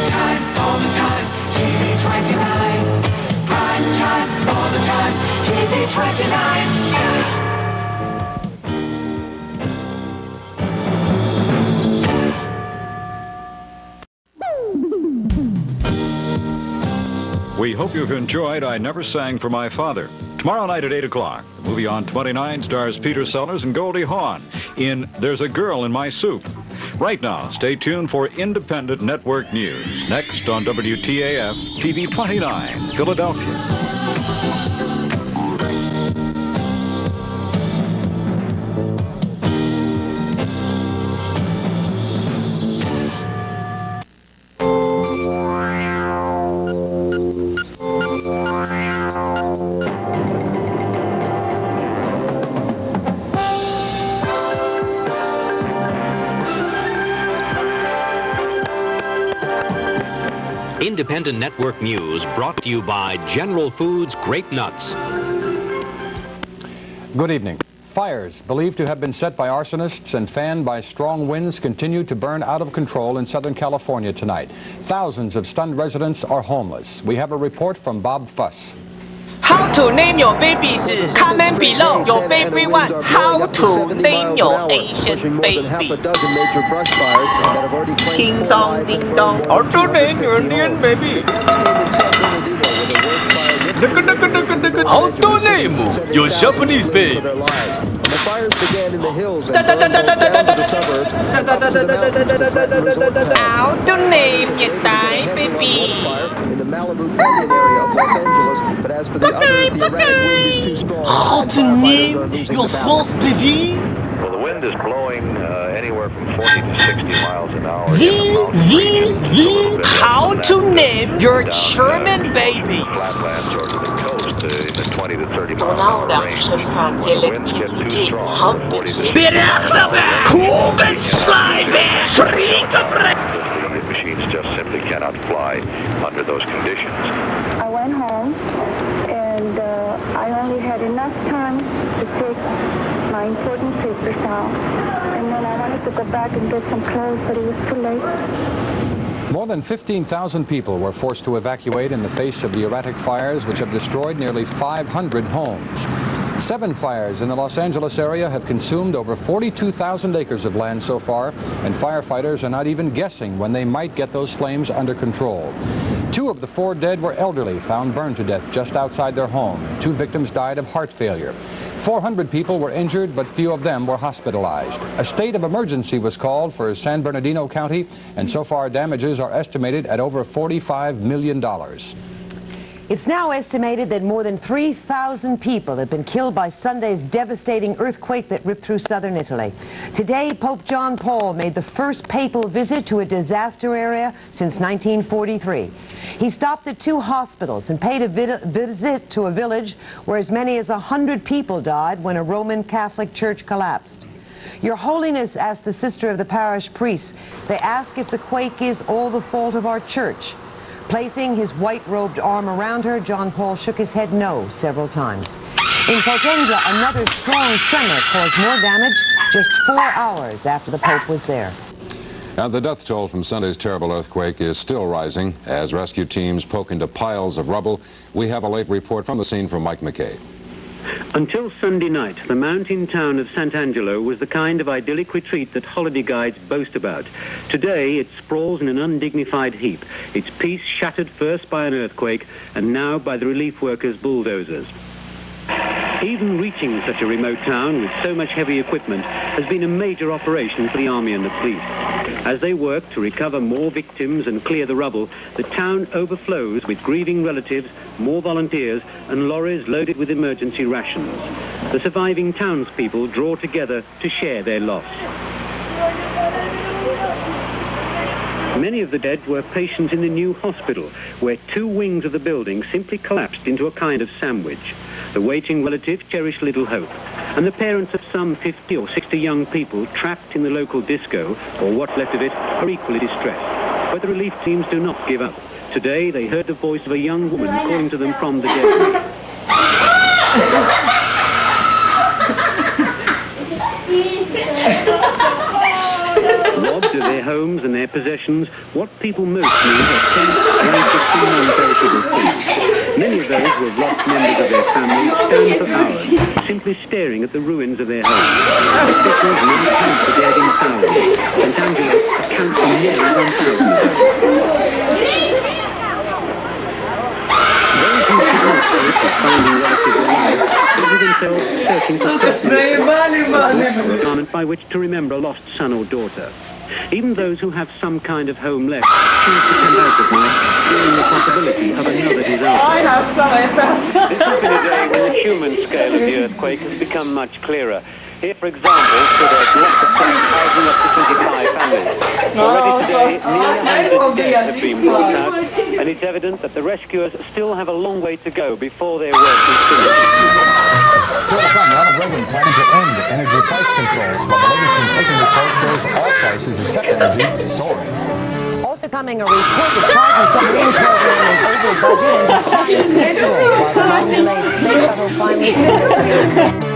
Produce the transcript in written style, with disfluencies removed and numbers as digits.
time, all the time, TV 29. Prime time, all the time, TV 29. We hope you've enjoyed I Never Sang for My Father. Tomorrow night at 8 o'clock, the movie on 29 stars Peter Sellers and Goldie Hawn in There's a Girl in My Soup. Right now, stay tuned for Independent Network News. Next on WTAF-TV 29, Philadelphia. Independent Network News brought to you by General Foods Grape Nuts. Good evening. Fires believed to have been set by arsonists and fanned by strong winds continue to burn out of control in Southern California tonight. Thousands of stunned residents are homeless. We have a report from Bob Fuss. How to name your babies? Comment below your favorite one. How to name your Asian baby? Ding dong, ding dong. How to name your Indian baby? How to name your Japanese baby? The fires began in the hills and burned down to the suburbs. How to name your Thai baby? In the Malibu Canyon area of Los Angeles, but as for the others, the erratic wind is too strong. How to name your first baby? Well, the wind is blowing anywhere from 40 to 60 miles an hour. How to name your German baby? Flatlands or to the coast in the 20 to 30 mile an hour range. When the winds get too strong, 40 to 60 the machines just simply cannot fly under those conditions. I went home and I only had enough time to take my important papers out. And then I wanted to go back and get some clothes, but it was too late. More than 15,000 people were forced to evacuate in the face of the erratic fires, which have destroyed nearly 500 homes. 7 fires in the Los Angeles area have consumed over 42,000 acres of land so far, and firefighters are not even guessing when they might get those flames under control. 2 of the 4 dead were elderly, found burned to death just outside their home. 2 victims died of heart failure. 400 people were injured, but few of them were hospitalized. A state of emergency was called for San Bernardino County, and so far damages are estimated at over $45 million. It's now estimated that more than 3,000 people have been killed by Sunday's devastating earthquake that ripped through southern Italy. Today, Pope John Paul made the first papal visit to a disaster area since 1943. He stopped at 2 hospitals and paid a visit to a village where as many as 100 people died when a Roman Catholic church collapsed. Your Holiness, asked the sister of the parish priest, they ask if the quake is all the fault of our church. Placing his white-robed arm around her, John Paul shook his head no several times. In Potenza, another strong tremor caused more damage just 4 hours after the Pope was there. And the death toll from Sunday's terrible earthquake is still rising as rescue teams poke into piles of rubble. We have a late report from the scene from Mike McKay. Until Sunday night, the mountain town of Sant'Angelo was the kind of idyllic retreat that holiday guides boast about. Today, it sprawls in an undignified heap, its peace shattered first by an earthquake and now by the relief workers' bulldozers. Even reaching such a remote town with so much heavy equipment has been a major operation for the army and the police. As they work to recover more victims and clear the rubble, the town overflows with grieving relatives, more volunteers, and lorries loaded with emergency rations. The surviving townspeople draw together to share their loss. Many of the dead were patients in the new hospital, where 2 wings of the building simply collapsed into a kind of sandwich. The waiting relatives cherish little hope, and the parents of some 50 or 60 young people trapped in the local disco, or what's left of it, are equally distressed. But the relief teams do not give up. Today, they heard the voice of a young woman calling to them from the dead. Robbed of their homes and their possessions, what people most need are safe, righteous and non-perishable things. Many of those who have lost members of their families stand for hours, simply staring at the ruins of their homes. Officials now count the dead in thousands. St. Angelo accounts for more than 1,000 of them. Those who should not hope of finding relatives alive busy themselves searching for a garment by which to remember a lost son or daughter. Even those who have some kind of home left choose to come out at night, fearing the possibility of another disaster. I have some This has been a day when the human scale of the earthquake has become much clearer. Here, for example, stood a block of flats housing up to 25 families. Already today, nearly 100 dead have been brought out, and it's evident that the rescuers still have a long way to go before their work is finished. Still to come, Ronald Reagan planning to end energy price controls, while the latest inflation report shows all prices except energy soaring. Also coming, a report that Triton's submarine program is over budget and behind schedule, while the long-delayed space shuttle finally